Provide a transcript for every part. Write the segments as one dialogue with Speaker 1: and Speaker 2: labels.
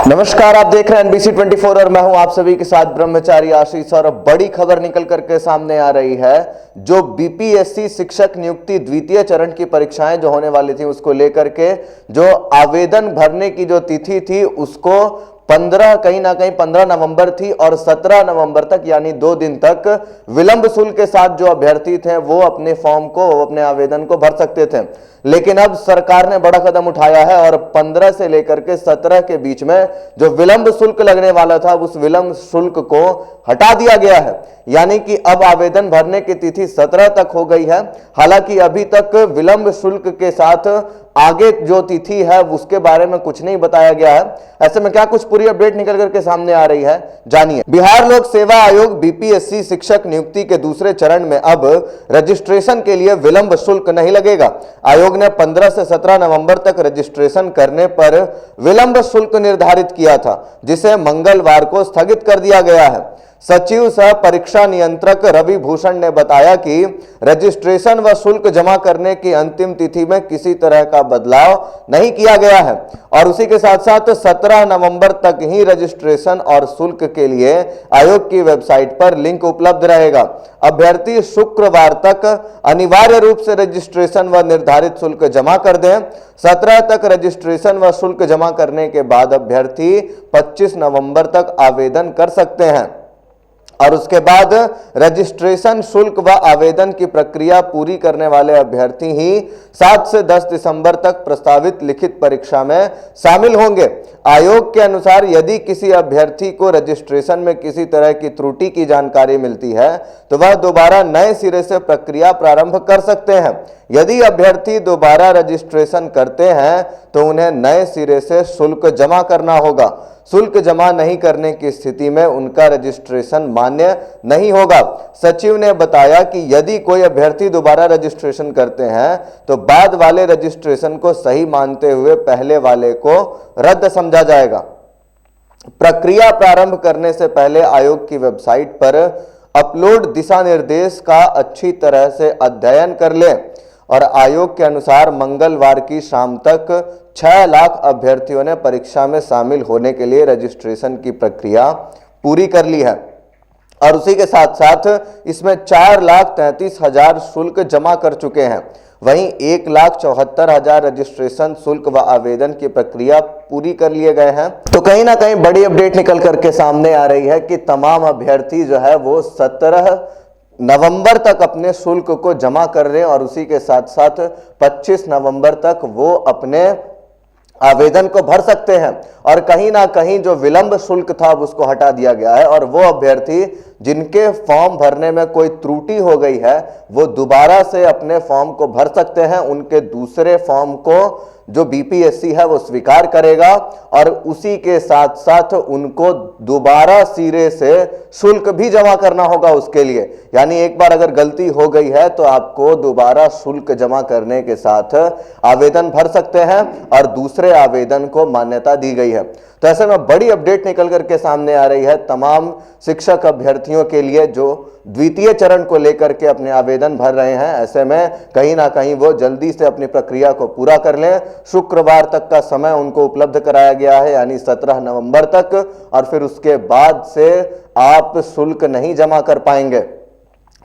Speaker 1: नमस्कार, आप देख रहे हैं NBC 24 और मैं हूं आप सभी के साथ ब्रह्मचारी आशीष। और बड़ी खबर निकल करके सामने आ रही है। जो बीपीएससी शिक्षक नियुक्ति द्वितीय चरण की परीक्षाएं जो होने वाली थी उसको लेकर के जो आवेदन भरने की जो तिथि थी उसको 15 नवंबर थी और 17 नवंबर तक यानी 2 दिन तक विलंब शुल्क के साथ जो अभ्यर्थी थे वो अपने फॉर्म को, अपने आवेदन को भर सकते थे। लेकिन अब सरकार ने बड़ा कदम उठाया है और 15 से लेकर के 17 के बीच में जो विलंब शुल्क लगने वाला था उस विलंब शुल्क को हटा दिया गया है। यानी कि अब आवेदन भरने की तिथि 17 तक हो गई है। हालांकि अभी तक विलंब शुल्क के साथ आगे जो तिथि है उसके बारे में कुछ नहीं बताया गया है। ऐसे में क्या कुछ पूरी अपडेट निकल करके सामने आ रही है, जानिए। बिहार लोक सेवा आयोग बीपीएससी शिक्षक नियुक्ति के दूसरे चरण में अब रजिस्ट्रेशन के लिए विलंब शुल्क नहीं लगेगा। आयोग ने 15 से 17 नवंबर तक रजिस्ट्रेशन करने पर विलंब शुल्क निर्धारित किया था, जिसे मंगलवार को स्थगित कर दिया गया है। सचिव सह परीक्षा नियंत्रक रवि भूषण ने बताया कि रजिस्ट्रेशन व शुल्क जमा करने की अंतिम तिथि में किसी तरह का बदलाव नहीं किया गया है और उसी के साथ साथ 17 नवंबर तक ही रजिस्ट्रेशन और शुल्क के लिए आयोग की वेबसाइट पर लिंक उपलब्ध रहेगा। अभ्यर्थी शुक्रवार तक अनिवार्य रूप से रजिस्ट्रेशन व निर्धारित शुल्क जमा कर दें। 17 तक रजिस्ट्रेशन व शुल्क जमा करने के बाद अभ्यर्थी 25 नवंबर तक आवेदन कर सकते हैं और उसके बाद रजिस्ट्रेशन शुल्क व आवेदन की प्रक्रिया पूरी करने वाले अभ्यर्थी ही 7 से 10 दिसंबर तक प्रस्तावित लिखित परीक्षा में शामिल होंगे। आयोग के अनुसार यदि किसी अभ्यर्थी को रजिस्ट्रेशन में किसी तरह की त्रुटि की जानकारी मिलती है तो वह दोबारा नए सिरे से प्रक्रिया प्रारंभ कर सकते हैं। यदि अभ्यर्थी दोबारा रजिस्ट्रेशन करते हैं तो उन्हें नए सिरे से शुल्क जमा करना होगा। शुल्क जमा नहीं करने की स्थिति में उनका रजिस्ट्रेशन मान्य नहीं होगा। सचिव ने बताया कि यदि कोई अभ्यर्थी दोबारा रजिस्ट्रेशन करते हैं तो बाद वाले रजिस्ट्रेशन को सही मानते हुए पहले वाले को रद्द समझा जाएगा। प्रक्रिया प्रारंभ करने से पहले आयोग की वेबसाइट पर अपलोड दिशा निर्देश का अच्छी तरह से अध्ययन कर लें और आयोग के अनुसार मंगलवार की शाम तक 6 लाख अभ्यर्थियों ने परीक्षा में शामिल होने के लिए रजिस्ट्रेशन की प्रक्रिया पूरी कर ली है और उसी के साथ साथ इसमें 4,33,000 शुल्क जमा कर चुके हैं। वहीं 1,74,000 रजिस्ट्रेशन शुल्क व आवेदन की प्रक्रिया पूरी कर लिए गए हैं। तो कहीं ना कहीं बड़ी अपडेट निकल करके सामने आ रही है कि तमाम अभ्यर्थी जो है वो 17 नवंबर तक अपने शुल्क को जमा कर रहे हैं और उसी के साथ साथ 25 नवंबर तक वो अपने आवेदन को भर सकते हैं और कहीं ना कहीं जो विलंब शुल्क था उसको हटा दिया गया है और वो अभ्यर्थी जिनके फॉर्म भरने में कोई त्रुटि हो गई है वो दोबारा से अपने फॉर्म को भर सकते हैं। उनके दूसरे फॉर्म को जो बीपीएससी है वो स्वीकार करेगा और उसी के साथ साथ उनको दोबारा सिरे से शुल्क भी जमा करना होगा उसके लिए। यानी एक बार अगर गलती हो गई है तो आपको दोबारा शुल्क जमा करने के साथ आवेदन भर सकते हैं और दूसरे आवेदन को मान्यता दी गई है। तो ऐसे में बड़ी अपडेट निकल करके सामने आ रही है तमाम शिक्षक अभ्यर्थियों के लिए जो द्वितीय चरण को लेकर के अपने आवेदन भर रहे हैं। ऐसे में कहीं ना कहीं वो जल्दी से अपनी प्रक्रिया को पूरा कर लें। शुक्रवार तक का समय उनको उपलब्ध कराया गया है यानी 17 नवंबर तक और फिर उसके बाद से आप शुल्क नहीं जमा कर पाएंगे।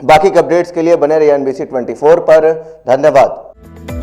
Speaker 1: बाकी के अपडेट्स के लिए बने रहिए NBC 24 पर। धन्यवाद।